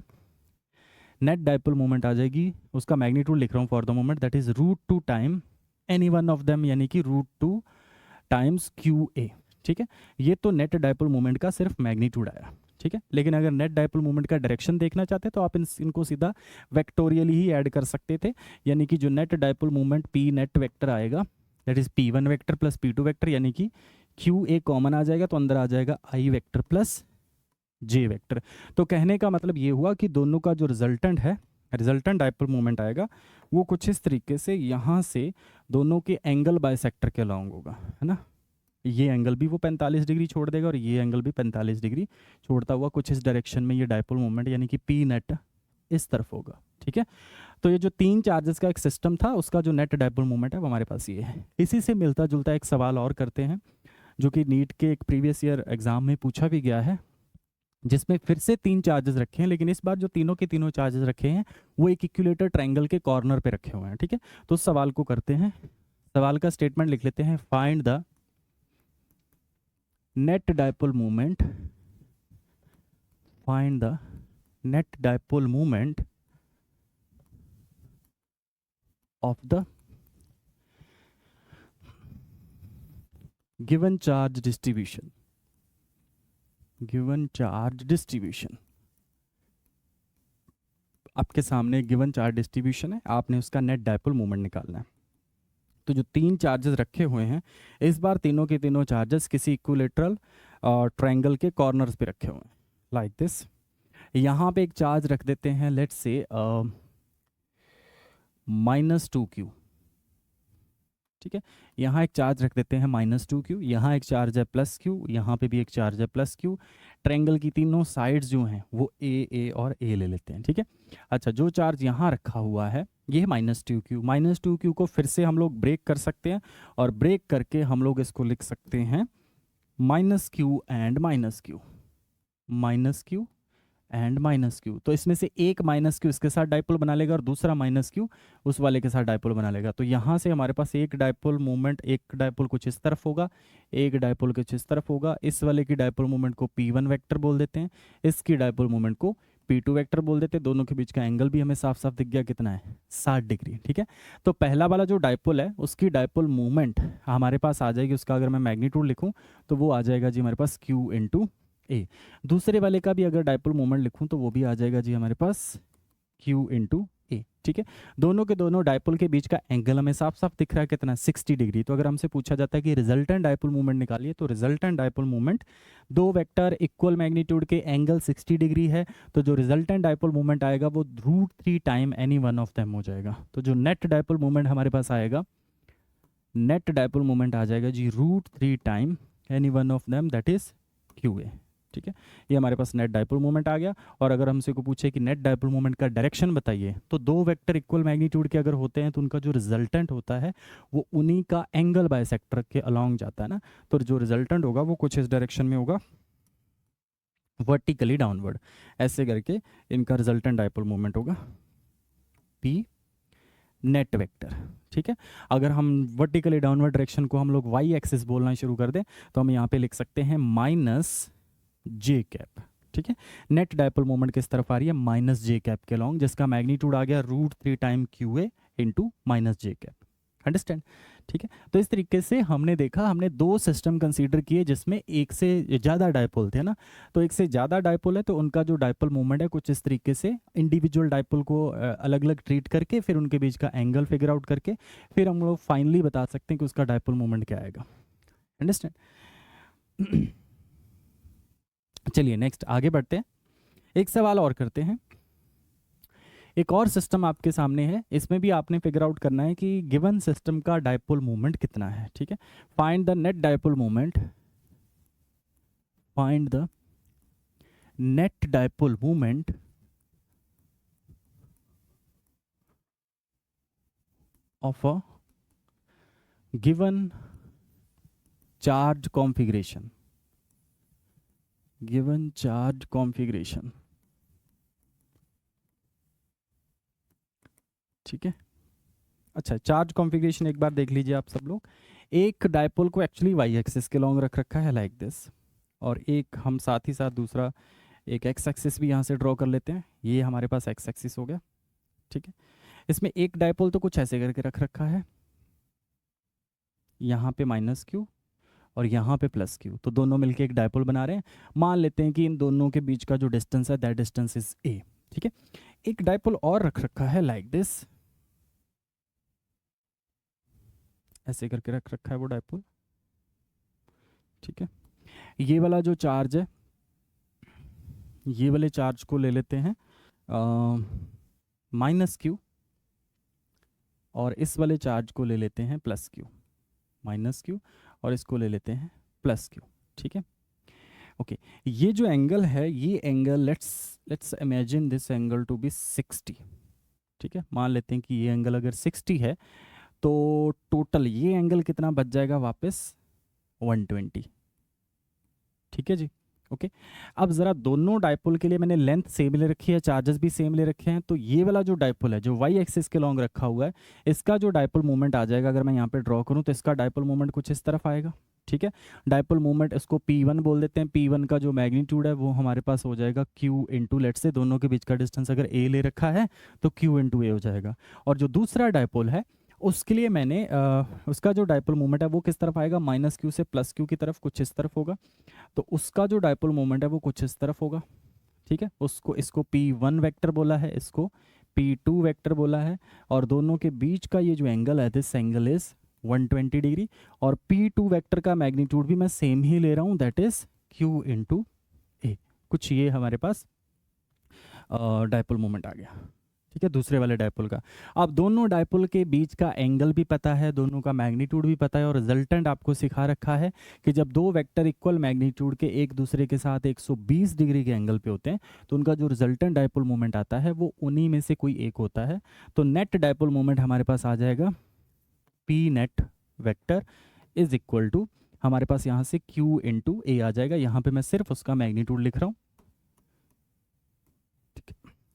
[SPEAKER 1] नेट डायपोल मोमेंट आ जाएगी, उसका मैग्नीट्यूड लिख रहा हूँ for the moment, that is √2 time any one of them, यानी कि √2 टाइम्स QA। ठीक है, ये तो नेट डायपोल मोमेंट का सिर्फ मैग्नीट्यूड आया। ठीक है, लेकिन अगर नेट डायपोल मोमेंट का डायरेक्शन देखना चाहते तो आप इनको सीधा वेक्टोरियली ही ऐड कर सकते थे, यानी कि जो net dipole moment P net vector आएगा that is P1 vector plus P2 vector, यानी कि QA कॉमन आ जाएगा तो अंदर आ जाएगा I vector plus J vector. तो कहने का मतलब ये हुआ कि दोनों का जो रिजल्टेंट है, रिजल्टेंट डायपोल मोमेंट आएगा वो कुछ इस तरीके से यहाँ से दोनों के एंगल बाइसेक्टर के अलॉन्ग होगा, है ना। ये एंगल भी वो 45 डिग्री छोड़ देगा और ये एंगल भी 45 डिग्री छोड़ता हुआ कुछ इस डायरेक्शन में ये डायपोल मोमेंट यानी कि P नेट इस तरफ होगा। ठीक है, तो ये जो तीन चार्जेस का एक सिस्टम था उसका जो नेट डायपोल मोमेंट है वो हमारे पास ये है। इसी से मिलता जुलता एक सवाल और करते हैं जो कि नीट के एक प्रीवियस ईयर एग्जाम में पूछा भी गया है, जिसमें फिर से तीन चार्जेस रखे हैं, लेकिन इस बार जो तीनों के तीनों चार्जेस रखे हैं वो एक इक्विलेटर ट्रायंगल के कॉर्नर पे रखे हुए हैं। ठीक है, तो उस सवाल को करते हैं। सवाल का स्टेटमेंट लिख लेते हैं, find the net dipole moment of the given charge distribution आपके सामने गिवन चार्ज डिस्ट्रीब्यूशन है, आपने उसका नेट डायपोल मोमेंट निकालना है। तो जो तीन चार्जेस रखे हुए हैं इस बार तीनों के तीनों चार्जेस किसी इक्विलेटरल ट्रायंगल के कॉर्नर्स पे रखे हुए हैं लाइक दिस। यहाँ पे एक चार्ज रख देते हैं, लेट्स से -2q। ठीक है, यहाँ एक चार्ज रख देते हैं -2q, यहाँ एक चार्ज है +q, यहाँ पे भी एक चार्ज है +q। ट्रायंगल की तीनों साइड्स जो हैं वो a और a ले लेते हैं। ठीक है, अच्छा जो चार्ज यहाँ रखा हुआ है ये है -2q को फिर से हम लोग ब्रेक कर सकते हैं और ब्रेक करके हम लोग इसको लिख सकते हैं -q एंड -q। तो इसमें से एक -q इसके साथ डायपोल बना लेगा और दूसरा -q उस वाले के साथ डायपोल बना लेगा। तो यहाँ से हमारे पास एक डायपोल मोमेंट, एक डायपोल कुछ इस तरफ होगा, एक डायपोल कुछ इस तरफ होगा। इस वाले की डायपोल मोमेंट को P1 वेक्टर बोल देते हैं, इसकी डायपोल मोमेंट को P2 वेक्टर बोल देते हैं। दोनों के बीच का एंगल भी हमें साफ साफ दिख गया, कितना है 60 डिग्री। ठीक है, तो पहला वाला जो डायपोल है उसकी डायपोल मोमेंट हमारे पास आ जाएगी, उसका अगर मैं मैग्नीट्यूड लिखूं तो वो आ जाएगा जी हमारे पास Q × A। दूसरे वाले का भी अगर डायपोल मोमेंट लिखूं तो वो भी आ जाएगा जी हमारे पास Q × A। ठीक है, दोनों के दोनों डायपोल के बीच का एंगल हमें साफ साफ दिख रहा है, कितना 60 डिग्री। तो अगर हमसे पूछा जाता है कि रिजल्टेंट डायपोल मोमेंट निकालिए, तो रिजल्टेंट डायपोल मोमेंट दो वेक्टर इक्वल मैग्नीट्यूड के एंगल 60 डिग्री है, तो जो रिजल्टेंट डायपोल मोमेंट आएगा वो √3 time any one of them हो जाएगा। तो जो नेट डायपोल मोमेंट हमारे पास आएगा, नेट डायपोल मोमेंट आ जाएगा जी √3 time any one of them that is QA। ठीक है, ये हमारे पास नेट डायपोल मोमेंट आ गया। और अगर हमसे को पूछे कि नेट डायपोल मोमेंट का डायरेक्शन बताइए, तो दो वेक्टर इक्वल मैग्नीट्यूड के अगर होते हैं तो उनका जो रिजल्टेंट होता है वो उन्हीं का एंगल बाइसेक्टर के अलॉन्ग जाता है ना। तो जो रिजल्टेंट होगा वो कुछ इस डायरेक्शन में होगा, वर्टिकली डाउनवर्ड, ऐसे करके इनका रिजल्टेंट डायपोल मोमेंट होगा P नेट वेक्टर। ठीक है, अगर हम वर्टिकली डाउनवर्ड डायरेक्शन को हम लोग y एक्सिस बोलना शुरू कर दें तो हम यहाँ पे लिख सकते हैं -j कैप। ठीक है, नेट डायपोल मोमेंट किस तरफ आ रही है, -j कैप के लॉन्ग, जिसका मैग्नीट्यूड आ गया √3 time QA × -j cap. Understand? ठीक है, तो इस तरीके से हमने देखा, हमने दो सिस्टम कंसीडर किए जिसमें एक से ज़्यादा डायपोल थे ना। तो एक से ज़्यादा डायपोल है तो उनका जो डायपोल मोमेंट है कुछ इस तरीके से, इंडिविजुअल डायपोल को अलग अलग ट्रीट करके फिर उनके बीच का एंगल फिगर आउट करके फिर हम लोग फाइनली बता सकते हैं कि उसका डायपोल मोमेंट क्या आएगा। अंडरस्टैंड? चलिए नेक्स्ट आगे बढ़ते हैं, एक सवाल और करते हैं। एक और सिस्टम आपके सामने है, इसमें भी आपने फिगर आउट करना है कि गिवन सिस्टम का डायपोल मोमेंट कितना है। ठीक है, find the net dipole moment find the net dipole moment of a given charge configuration, given charge configuration. ठीक है, अच्छा चार्ज कॉन्फ़िगरेशन एक बार देख लीजिए आप सब लोग। एक डाइपोल को एक्चुअली वाई एक्सिस के लॉन्ग रख रखा है लाइक दिस, और एक हम साथ ही साथ दूसरा एक एक्स एक्सिस भी यहाँ से ड्रॉ कर लेते हैं। ये हमारे पास एक्स एक्सिस हो गया। ठीक है, इसमें एक डाइपोल तो कुछ ऐसे करके रख रखा है, यहाँ पे माइनस क्यू और यहाँ पे प्लस क्यू, तो दोनों मिलके एक डाइपोल बना रहे हैं। मान लेते हैं कि इन दोनों के बीच का जो डिस्टेंस है दैट डिस्टेंस इज ए। ठीक है, एक डाइपोल और रख रखा है लाइक दिस, ऐसे करके रख रखा है वो डाइपोल। ठीक है, ये वाला जो चार्ज है, ये वाले चार्ज को ले लेते हैं माइनस क्यू, और इस वाले चार्ज को ले लेते हैं प्लस क्यू, माइनस क्यू, और इसको ले लेते हैं प्लस क्यू। ठीक है, ओके, ये जो एंगल है, ये angle let's imagine this angle to be 60। ठीक है, मान लेते हैं कि ये एंगल अगर 60 है तो टोटल ये एंगल कितना बच जाएगा वापस 120। ठीक है जी, ओके। अब ज़रा दोनों डाइपोल के लिए मैंने लेंथ सेम ले रखी है, चार्जेस भी सेम ले रखे हैं, तो ये वाला जो डाइपोल है जो वाई एक्सिस के लॉन्ग रखा हुआ है, इसका जो डाइपोल मोमेंट आ जाएगा, अगर मैं यहाँ पे ड्रॉ करूँ तो इसका डाइपोल मोमेंट कुछ इस तरफ आएगा। ठीक है, डाइपोल मोमेंट इसको P1 बोल देते हैं। P1 का जो मैग्नीट्यूड है वो हमारे पास हो जाएगा Q इंटू, लेट से दोनों के बीच का डिस्टेंस अगर A ले रखा है तो Q इंटू A हो जाएगा। और जो दूसरा डाइपोल है उसके लिए मैंने उसका जो डाइपोल मोमेंट है वो किस तरफ आएगा, माइनस क्यू से प्लस क्यू की तरफ, कुछ इस तरफ होगा। तो उसका जो डाइपोल मोमेंट है वो कुछ इस तरफ होगा। ठीक है, उसको इसको P1 वेक्टर बोला है, इसको P2 वेक्टर बोला है, और दोनों के बीच का ये जो एंगल है दिस एंगल इज 120 डिग्री, और P2 वेक्टर का मैग्नीट्यूड भी मैं सेम ही ले रहा हूँ, दैट इज Q इंटू ए। कुछ ये हमारे पास डाइपोल मोमेंट आ गया। ठीक है, दूसरे वाले डाइपोल का। अब दोनों डाइपोल के बीच का एंगल भी पता है, दोनों का मैग्नीट्यूड भी पता है, और रिजल्टेंट आपको सिखा रखा है कि जब दो वेक्टर इक्वल मैग्नीट्यूड के एक दूसरे के साथ 120 डिग्री के एंगल पे होते हैं तो उनका जो रिजल्टेंट डाइपोल मोमेंट आता है वो उन्हीं में से कोई एक होता है। तो नेट डाइपोल मोमेंट हमारे पास आ जाएगा P net vector is equal to, हमारे पास यहाँ से Q इंटू ए आ जाएगा। यहाँ पे मैं सिर्फ उसका मैग्नीट्यूड लिख रहा हूँ,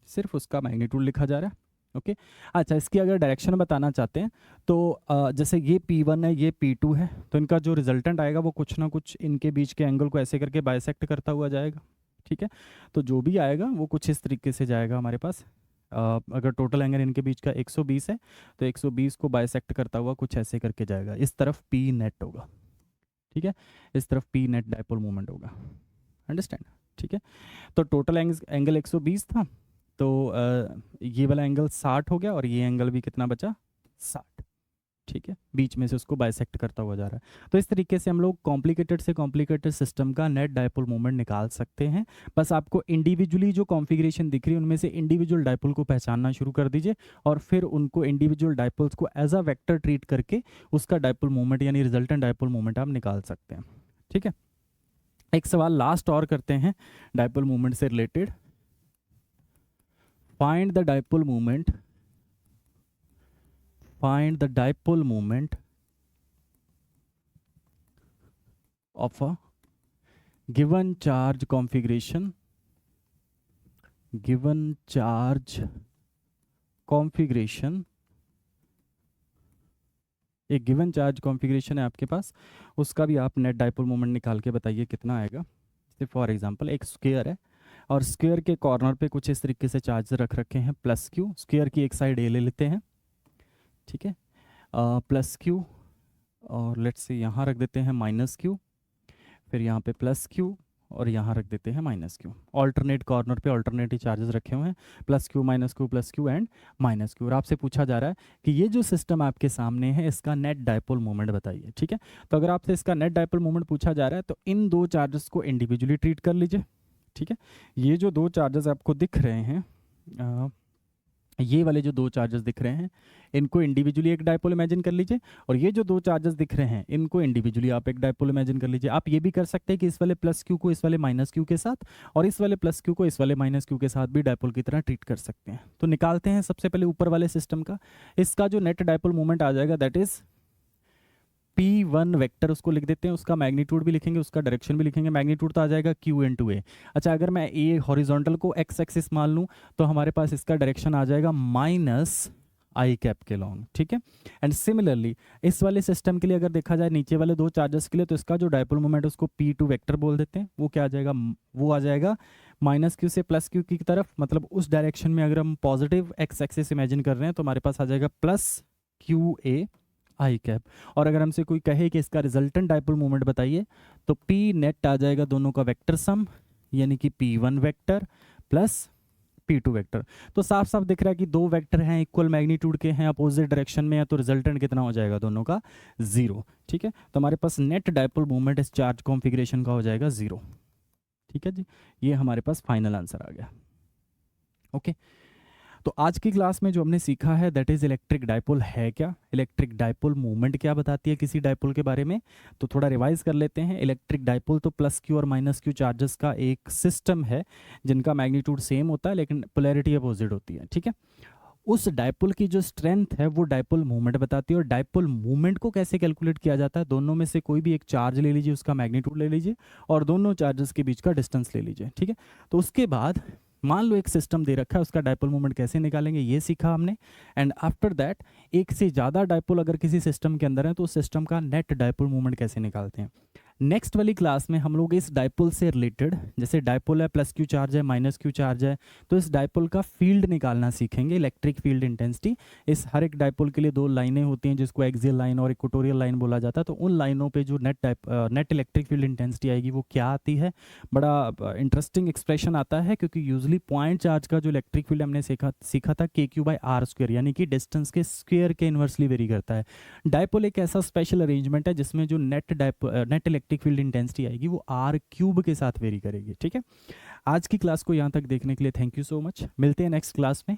[SPEAKER 1] सिर्फ उसका मैग्नीट्यूड लिखा जा रहा है। ओके, अच्छा, इसकी अगर डायरेक्शन बताना चाहते हैं तो जैसे ये P1 है, ये P2 है, तो इनका जो रिजल्टेंट आएगा वो कुछ ना कुछ इनके बीच के एंगल को ऐसे करके बाइसेक्ट करता हुआ जाएगा। ठीक है, तो जो भी आएगा वो कुछ इस तरीके से जाएगा हमारे पास। अगर टोटल एंगल इनके बीच का 120 है तो 120 को बाइसेक्ट करता हुआ कुछ ऐसे करके जाएगा। इस तरफ P नेट होगा। ठीक है, इस तरफ P नेट डाइपोल मोमेंट होगा। अंडरस्टैंड? ठीक है, तो टोटल एंगल 120 था, तो ये वाला एंगल 60 हो गया, और ये एंगल भी कितना बचा, 60। ठीक है, बीच में से उसको बाइसेक्ट करता हुआ जा रहा है। तो इस तरीके से हम लोग कॉम्प्लिकेटेड से कॉम्प्लिकेटेड सिस्टम का नेट डाइपोल मोमेंट निकाल सकते हैं। बस आपको इंडिविजुअली जो कॉन्फ़िगरेशन दिख रही है उनमें से इंडिविजुअल डाइपोल को पहचानना शुरू कर दीजिए, और फिर उनको इंडिविजुअल डाइपोल्स को एज अ वेक्टर ट्रीट करके उसका डाइपोल मोमेंट यानी रिजल्टेंट डाइपोल मोमेंट आप निकाल सकते हैं। ठीक है, एक सवाल लास्ट और करते हैं डाइपोल मोमेंट से related. Find the dipole moment. Find the dipole moment of a given charge configuration. Given charge configuration. एक गिवन चार्ज कॉन्फ़िगरेशन है आपके पास, उसका भी आप नेट डाइपोल मोमेंट निकाल के बताइए कितना आएगा। जैसे फॉर एग्जांपल एक स्क्वायर है, और स्क्वायर के कॉर्नर पे कुछ इस तरीके से चार्ज रख रखे हैं प्लस क्यू। स्क्वायर की एक साइड ए ले लेते हैं। ठीक है, प्लस क्यू, और लेट्स से यहाँ रख देते हैं माइनस क्यू, फिर यहाँ पे प्लस क्यू, और यहाँ रख देते हैं माइनस क्यू। ऑल्टरनेट कॉर्नर पे ऑल्टरनेट चार्जेस रखे हुए हैं, plus Q and minus Q. और आपसे पूछा जा रहा है कि ये जो सिस्टम आपके सामने है इसका नेट डाइपोल मोमेंट बताइए। ठीक है, तो अगर आपसे इसका नेट डाइपोल मोमेंट पूछा जा रहा है तो इन दो चार्जेस को इंडिविजुअली ट्रीट कर लीजिए। ठीक है, ये जो दो चार्जेस आपको दिख रहे हैं ये वाले जो दो चार्जेस दिख रहे हैं इनको इंडिविजुअली एक डायपोल इमेजिन कर लीजिए, और ये जो दो चार्जेस दिख रहे हैं इनको इंडिविजुअली आप एक डायपोल इमेजिन कर लीजिए। आप ये भी कर सकते हैं कि इस वाले प्लस क्यू को इस वाले माइनस क्यू के साथ, और इस वाले प्लस क्यू को इस वाले माइनस क्यू के साथ भी डायपोल की तरह ट्रीट कर सकते हैं। तो निकालते हैं सबसे पहले ऊपर वाले सिस्टम का। इसका जो नेट डायपोल मोमेंट आ जाएगा दैट इज P1 वेक्टर, उसको लिख देते हैं, उसका मैग्नीट्यूड भी लिखेंगे, उसका डायरेक्शन भी लिखेंगे। मैग्नीट्यूड तो आ जाएगा Q इंटू ए। अच्छा, अगर मैं ए हॉरिजॉन्टल को एक्स एक्सिस मान लूँ तो हमारे पास इसका डायरेक्शन आ जाएगा माइनस आई कैप के लॉन्ग, ठीक है। एंड सिमिलरली इस वाले सिस्टम के लिए अगर देखा जाए नीचे वाले दो चार्जेस के लिए, तो इसका जो डायपोल मोमेंट उसको P2 वेक्टर बोल देते हैं। वो क्या आ जाएगा, वो आ जाएगा माइनस क्यू से प्लस क्यू की तरफ, मतलब उस डायरेक्शन में अगर हम पॉजिटिव एक्स एक्सिस इमेजिन कर रहे हैं तो हमारे पास आ जाएगा plus Q A i cap. और अगर हमसे कोई कहे कि इसका रिजल्टेंट डायपोल मोमेंट बताइए तो पी नेट आ जाएगा दोनों का वेक्टर सम, यानी कि P1 vector plus P2 vector. तो साफ साफ दिख रहा है कि दो वेक्टर हैं, इक्वल मैग्नीट्यूड के हैं, अपोजिट डायरेक्शन में है, तो रिजल्टेंट कितना हो जाएगा दोनों का, 0। ठीक है, तो हमारे पास नेट डायपोल मोमेंट इस चार्ज कॉन्फ़िगरेशन का हो जाएगा 0। ठीक है जी, ये हमारे पास फाइनल आंसर आ गया। ओके, तो आज की क्लास में जो हमने सीखा है दैट इज इलेक्ट्रिक डायपोल है क्या, इलेक्ट्रिक डायपोल मूवमेंट क्या बताती है किसी डायपोल के बारे में। तो थोड़ा रिवाइज कर लेते हैं। इलेक्ट्रिक डायपोल तो प्लस क्यू और माइनस क्यू चार्जेस का एक सिस्टम है जिनका मैग्नीट्यूड सेम होता है लेकिन पोलैरिटी अपोजिट होती है। ठीक है, उस डायपोल की जो स्ट्रेंथ है वो डायपोल मूवमेंट बताती है। और डायपोल मूवमेंट को कैसे कैलकुलेट किया जाता है, दोनों में से कोई भी एक चार्ज ले लीजिए, उसका मैग्नीट्यूड ले लीजिए और दोनों चार्जेस के बीच का डिस्टेंस ले लीजिए। ठीक है, तो उसके बाद मान लो एक सिस्टम दे रखा है, उसका डायपोल मोमेंट कैसे निकालेंगे ये सीखा हमने। एंड आफ्टर दैट एक से ज़्यादा डायपोल अगर किसी सिस्टम के अंदर है तो उस सिस्टम का नेट डायपोल मोमेंट कैसे निकालते हैं। नेक्स्ट वाली क्लास में हम लोग इस डायपोल से रिलेटेड, जैसे डायपोल है प्लस क्यू चार्ज है माइनस क्यू चार्ज है, तो इस डायपोल का फील्ड निकालना सीखेंगे, इलेक्ट्रिक फील्ड इंटेंसिटी। इस हर एक डायपोल के लिए दो लाइनें होती हैं जिसको एक्सियल लाइन और इक्वेटोरियल लाइन बोला जाता है। तो उन लाइनों पे जो नेट इलेक्ट्रिक फील्ड इंटेंसिटी आएगी वो क्या आती है। बड़ा इंटरेस्टिंग एक्सप्रेशन आता है क्योंकि यूजली पॉइंट चार्ज का जो इलेक्ट्रिक फील्ड हमने सीखा था KQ/R², यानी कि डिस्टेंस के स्क्वेयर के इन्वर्सली वेरी करता है। डायपोल एक ऐसा स्पेशल अरेंजमेंट है जिसमें जो नेट इलेक्ट्रिक फील्ड इंटेंसिटी आएगी वो R³ के साथ वेरी करेगी। ठीक है, आज की क्लास को यहाँ तक देखने के लिए थैंक यू सो मच। मिलते हैं नेक्स्ट क्लास में।